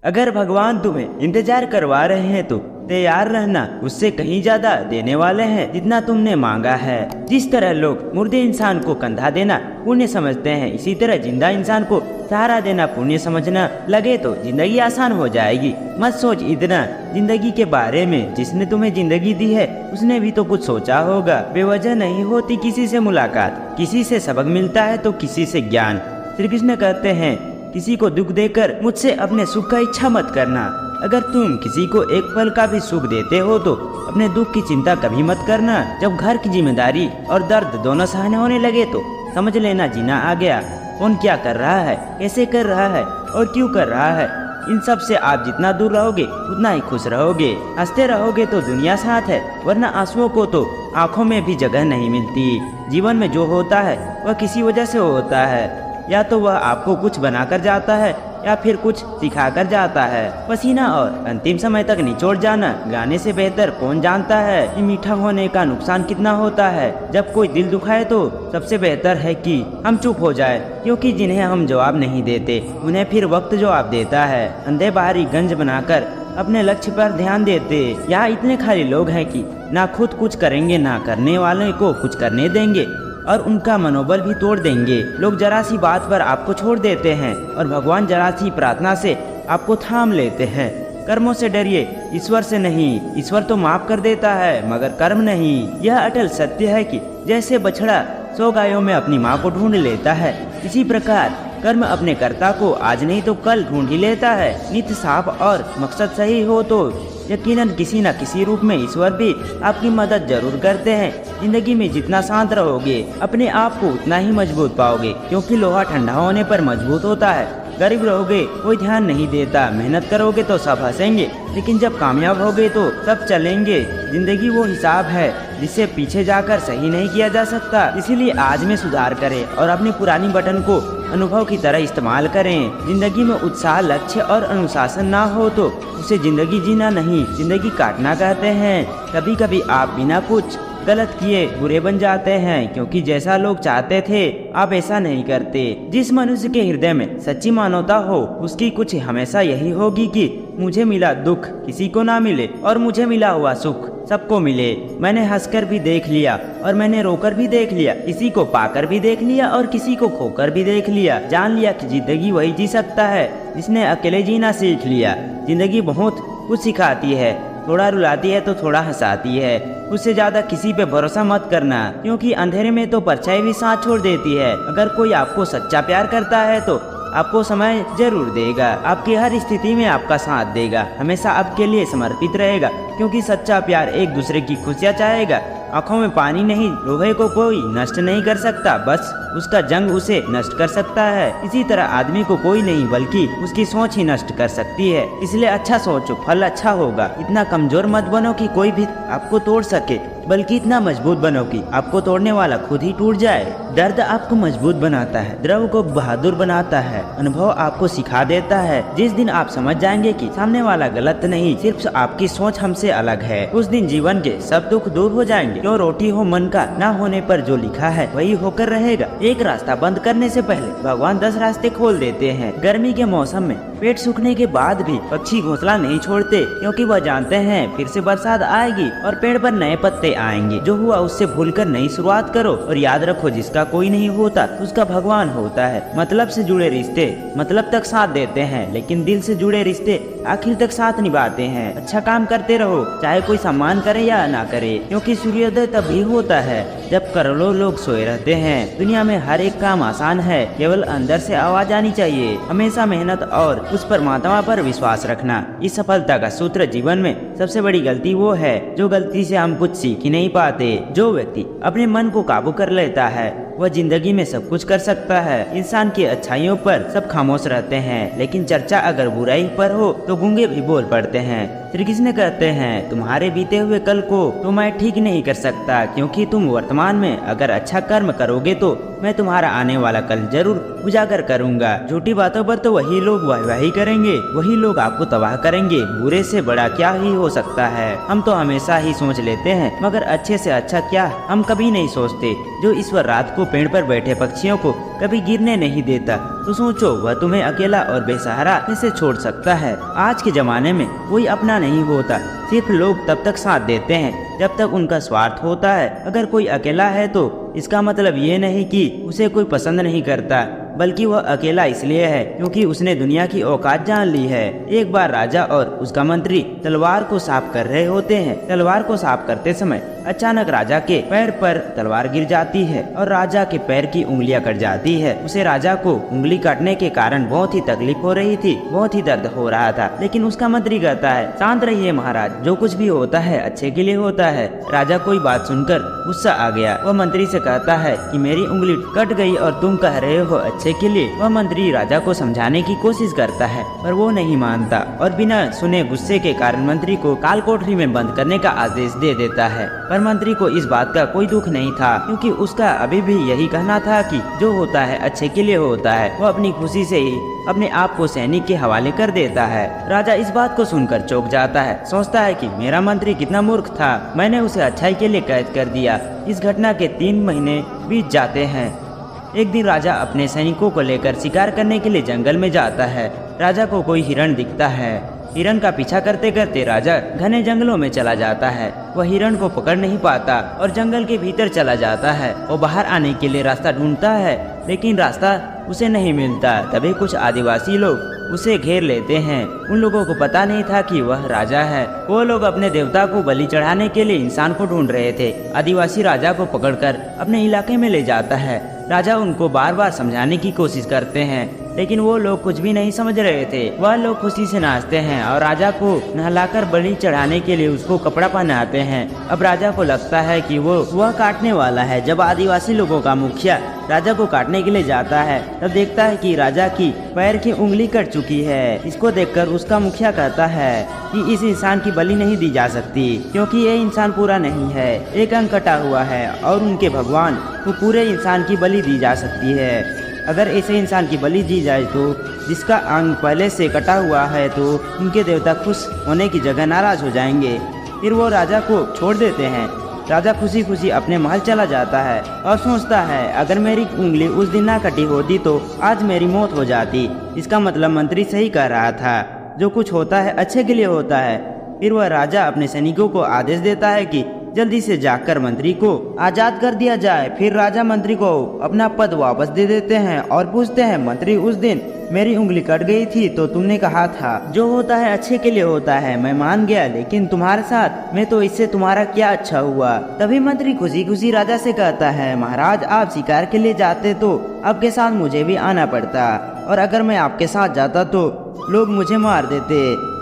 अगर भगवान तुम्हें इंतजार करवा रहे हैं तो तैयार रहना, उससे कहीं ज्यादा देने वाले हैं जितना तुमने मांगा है। जिस तरह लोग मुर्दे इंसान को कंधा देना पुण्य समझते हैं, इसी तरह जिंदा इंसान को सहारा देना पुण्य समझना लगे तो जिंदगी आसान हो जाएगी। मत सोच इतना जिंदगी के बारे में, जिसने तुम्हें जिंदगी दी है उसने भी तो कुछ सोचा होगा। बेवजह नहीं होती किसी से मुलाकात, किसी से सबक मिलता है तो किसी से ज्ञान। श्री कृष्ण कहते हैं किसी को दुख देकर मुझसे अपने सुख का इच्छा मत करना। अगर तुम किसी को एक पल का भी सुख देते हो तो अपने दुख की चिंता कभी मत करना। जब घर की जिम्मेदारी और दर्द दोनों सहने होने लगे तो समझ लेना जीना आ गया। कौन क्या कर रहा है, कैसे कर रहा है और क्यों कर रहा है, इन सब से आप जितना दूर रहोगे उतना ही खुश रहोगे। हंसते रहोगे तो दुनिया साथ है, वरना आंसुओं को तो आंखों में भी जगह नहीं मिलती। जीवन में जो होता है वह किसी वजह से होता है, या तो वह आपको कुछ बनाकर जाता है या फिर कुछ सिखाकर जाता है। पसीना और अंतिम समय तक निचोड़ जाना गाने से बेहतर कौन जानता है कि मीठा होने का नुकसान कितना होता है। जब कोई दिल दुखाए तो सबसे बेहतर है कि हम चुप हो जाए, क्योंकि जिन्हें हम जवाब नहीं देते उन्हें फिर वक्त जवाब देता है। अंधे बाहरी गंज बनाकर अपने लक्ष्य पर ध्यान देते। यहाँ इतने खाली लोग हैं कि ना खुद कुछ करेंगे ना करने वाले को कुछ करने देंगे और उनका मनोबल भी तोड़ देंगे। लोग जरा सी बात पर आपको छोड़ देते हैं और भगवान जरा सी प्रार्थना से आपको थाम लेते हैं। कर्मों से डरिए, ईश्वर से नहीं। ईश्वर तो माफ कर देता है मगर कर्म नहीं। यह अटल सत्य है कि जैसे बछड़ा 100 गायों में अपनी माँ को ढूंढ लेता है, इसी प्रकार कर्म अपने कर्ता को आज नहीं तो कल ढूंढ ही लेता है। नित्य साफ और मकसद सही हो तो यकीनन किसी न किसी रूप में ईश्वर भी आपकी मदद जरूर करते हैं। जिंदगी में जितना शांत रहोगे अपने आप को उतना ही मजबूत पाओगे, क्योंकि लोहा ठंडा होने पर मजबूत होता है। गरीब रहोगे कोई ध्यान नहीं देता, मेहनत करोगे तो सब हंसेंगे, लेकिन जब कामयाब होगे तो सब चलेंगे। जिंदगी वो हिसाब है जिसे पीछे जाकर सही नहीं किया जा सकता। इसीलिए आज में सुधार करें और अपनी पुरानी बटन को अनुभव की तरह इस्तेमाल करें। जिंदगी में उत्साह, लक्ष्य और अनुशासन ना हो तो उसे जिंदगी जीना नहीं, जिंदगी काटना कहते हैं। कभी कभी आप बिना कुछ गलत किए बुरे बन जाते हैं, क्योंकि जैसा लोग चाहते थे आप ऐसा नहीं करते। जिस मनुष्य के हृदय में सच्ची मानवता हो उसकी कुछ हमेशा यही होगी कि मुझे मिला दुख किसी को ना मिले और मुझे मिला हुआ सुख सबको मिले। मैंने हंसकर भी देख लिया और मैंने रोकर भी देख लिया, किसी को पाकर भी देख लिया और किसी को खोकर भी देख लिया। जान लिया कि जिंदगी वही जी सकता है जिसने अकेले जीना सीख लिया। जिंदगी बहुत कुछ सिखाती है, थोड़ा रुलाती है तो थोड़ा हंसाती है। उससे ज्यादा किसी पे भरोसा मत करना, क्योंकि अंधेरे में तो परछाई भी साथ छोड़ देती है। अगर कोई आपको सच्चा प्यार करता है तो आपको समय जरूर देगा, आपकी हर स्थिति में आपका साथ देगा, हमेशा आपके लिए समर्पित रहेगा, क्योंकि सच्चा प्यार एक दूसरे की खुशियाँ चाहेगा। आंखों में पानी नहीं, लोहे को कोई नष्ट नहीं कर सकता, बस उसका जंग उसे नष्ट कर सकता है। इसी तरह आदमी को कोई नहीं बल्कि उसकी सोच ही नष्ट कर सकती है। इसलिए अच्छा सोचो, फल अच्छा होगा। इतना कमजोर मत बनो कि कोई भी आपको तोड़ सके, बल्कि इतना मजबूत बनो कि आपको तोड़ने वाला खुद ही टूट जाए। दर्द आपको मजबूत बनाता है, द्रव को बहादुर बनाता है, अनुभव आपको सिखा देता है। जिस दिन आप समझ जाएंगे कि सामने वाला गलत नहीं, सिर्फ आपकी सोच हमसे अलग है, उस दिन जीवन के सब दुख दूर हो जाएंगे। जो रोटी हो मन का, ना होने पर जो लिखा है वही होकर रहेगा। एक रास्ता बंद करने से पहले भगवान 10 रास्ते खोल देते हैं। गर्मी के मौसम में पेट सूखने के बाद भी पक्षी घोंसला नहीं छोड़ते, क्योंकि वह जानते हैं फिर से बरसात आएगी और पेड़ पर नए पत्ते आएंगे। जो हुआ उससे भूलकर नई शुरुआत करो और याद रखो जिसका कोई नहीं होता उसका भगवान होता है। मतलब से जुड़े रिश्ते मतलब तक साथ देते हैं, लेकिन दिल से जुड़े रिश्ते आखिर तक साथ निभाते हैं। अच्छा काम करते रहो, चाहे कोई सम्मान करे या ना करे, क्योंकि सूर्योदय तभी होता है जब करोड़ों लोग सोए रहते हैं। दुनिया में हर एक काम आसान है, केवल अंदर से आवाज आनी चाहिए। हमेशा मेहनत और उस परमात्मा पर विश्वास रखना। इस सफलता का सूत्र जीवन में सबसे बड़ी गलती वो है जो गलती से हम कुछ सीख ही नहीं पाते। जो व्यक्ति अपने मन को काबू कर लेता है वह जिंदगी में सब कुछ कर सकता है। इंसान की अच्छाइयों पर सब खामोश रहते हैं, लेकिन चर्चा अगर बुराई पर हो तो गूंगे भी बोल पड़ते हैं। श्री कृष्ण कहते हैं तुम्हारे बीते हुए कल को तो मैं ठीक नहीं कर सकता, क्योंकि तुम वर्तमान में अगर अच्छा कर्म करोगे तो मैं तुम्हारा आने वाला कल जरूर उजागर करूंगा। झूठी बातों पर तो वही लोग वाहवाही करेंगे, वही लोग आपको तबाह करेंगे। बुरे से बड़ा क्या ही हो सकता है। हम तो हमेशा ही सोच लेते हैं, मगर अच्छे से अच्छा क्या हम कभी नहीं सोचते। जो ईश्वर रात को पेड़ पर बैठे पक्षियों को कभी गिरने नहीं देता, तो सोचो वह तुम्हें अकेला और बेसहारा कैसे छोड़ सकता है। आज के जमाने में कोई अपना नहीं होता, सिर्फ लोग तब तक साथ देते हैं जब तक उनका स्वार्थ होता है। अगर कोई अकेला है तो इसका मतलब ये नहीं कि उसे कोई पसंद नहीं करता, बल्कि वह अकेला इसलिए है क्योंकि उसने दुनिया की औकात जान ली है। एक बार राजा और उसका मंत्री तलवार को साफ कर रहे होते हैं। तलवार को साफ करते समय अचानक राजा के पैर पर तलवार गिर जाती है और राजा के पैर की उंगलियां कट जाती है। उसे राजा को उंगली काटने के कारण बहुत ही तकलीफ हो रही थी, बहुत ही दर्द हो रहा था। लेकिन उसका मंत्री कहता है, शांत रहिए महाराज, जो कुछ भी होता है अच्छे के लिए होता है। राजा कोई बात सुनकर गुस्सा आ गया। वह मंत्री से कहता है कि मेरी उंगली कट गई और तुम कह रहे हो अच्छे के लिए। वह मंत्री राजा को समझाने की कोशिश करता है पर वो नहीं मानता और बिना सुने गुस्से के कारण मंत्री को काल कोठरी में बंद करने का आदेश दे देता है। पर मंत्री को इस बात का कोई दुख नहीं था क्योंकि उसका अभी भी यही कहना था कि जो होता है अच्छे के लिए होता है। वो अपनी खुशी से ही अपने आप को सैनिक के हवाले कर देता है। राजा इस बात को सुनकर चौंक जाता है, सोचता है कि मेरा मंत्री कितना मूर्ख था, मैंने उसे अच्छाई के लिए कैद कर दिया। इस घटना के 3 महीने बीत जाते हैं। एक दिन राजा अपने सैनिकों को लेकर शिकार करने के लिए जंगल में जाता है। राजा को कोई हिरण दिखता है। हिरण का पीछा करते करते राजा घने जंगलों में चला जाता है। वह हिरण को पकड़ नहीं पाता और जंगल के भीतर चला जाता है। वो बाहर आने के लिए रास्ता ढूंढता है लेकिन रास्ता उसे नहीं मिलता। तभी कुछ आदिवासी लोग उसे घेर लेते हैं। उन लोगों को पता नहीं था कि वह राजा है। वो लोग अपने देवता को बलि चढ़ाने के लिए इंसान को ढूंढ रहे थे। आदिवासी राजा को पकड़कर अपने इलाके में ले जाता है। राजा उनको बार बार समझाने की कोशिश करते हैं लेकिन वो लोग कुछ भी नहीं समझ रहे थे। वह लोग खुशी से नाचते हैं और राजा को नहलाकर बलि चढ़ाने के लिए उसको कपड़ा पहनाते हैं। अब राजा को लगता है कि वह काटने वाला है। जब आदिवासी लोगों का मुखिया राजा को काटने के लिए जाता है तब देखता है कि राजा की पैर की उंगली कट चुकी है। इसको देखकर उसका मुखिया कहता है कि इस इंसान की बलि नहीं दी जा सकती क्योंकि ये इंसान पूरा नहीं है, एक अंग कटा हुआ है और उनके भगवान को पूरे इंसान की बलि दी जा सकती है। अगर ऐसे इंसान की बलि दी जाए तो जिसका अंग पहले से कटा हुआ है तो उनके देवता खुश होने की जगह नाराज हो जाएंगे। फिर वो राजा को छोड़ देते हैं। राजा खुशी खुशी अपने महल चला जाता है और सोचता है अगर मेरी उंगली उस दिन ना कटी होती तो आज मेरी मौत हो जाती। इसका मतलब मंत्री सही कह रहा था, जो कुछ होता है अच्छे के लिए होता है। फिर वह राजा अपने सैनिकों को आदेश देता है कि जल्दी से जाकर मंत्री को आजाद कर दिया जाए। फिर राजा मंत्री को अपना पद वापस दे देते हैं और पूछते हैं, मंत्री उस दिन मेरी उंगली कट गई थी तो तुमने कहा था जो होता है अच्छे के लिए होता है, मैं मान गया, लेकिन तुम्हारे साथ मैं तो इससे तुम्हारा क्या अच्छा हुआ। तभी मंत्री खुशी खुशी राजा से कहता है, महाराज आप शिकार के लिए जाते तो आपके साथ मुझे भी आना पड़ता और अगर मैं आपके साथ जाता तो लोग मुझे मार देते।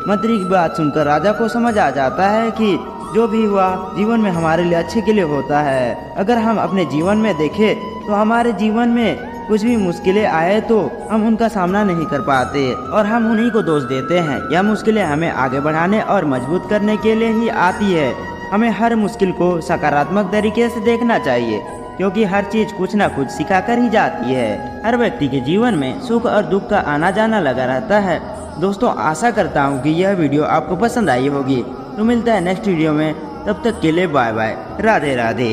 मंत्री की बात सुनकर राजा को समझ आ जाता है कि जो भी हुआ जीवन में हमारे लिए अच्छे के लिए होता है। अगर हम अपने जीवन में देखें तो हमारे जीवन में कुछ भी मुश्किलें आए तो हम उनका सामना नहीं कर पाते और हम उन्हीं को दोष देते हैं। यह मुश्किलें हमें आगे बढ़ाने और मजबूत करने के लिए ही आती है। हमें हर मुश्किल को सकारात्मक तरीके से देखना चाहिए क्योंकि हर चीज कुछ न कुछ सिखा कर ही जाती है। हर व्यक्ति के जीवन में सुख और दुख का आना जाना लगा रहता है। दोस्तों आशा करता हूँ कि यह वीडियो आपको पसंद आई होगी। तो मिलता है नेक्स्ट वीडियो में, तब तक के लिए बाय बाय, राधे राधे।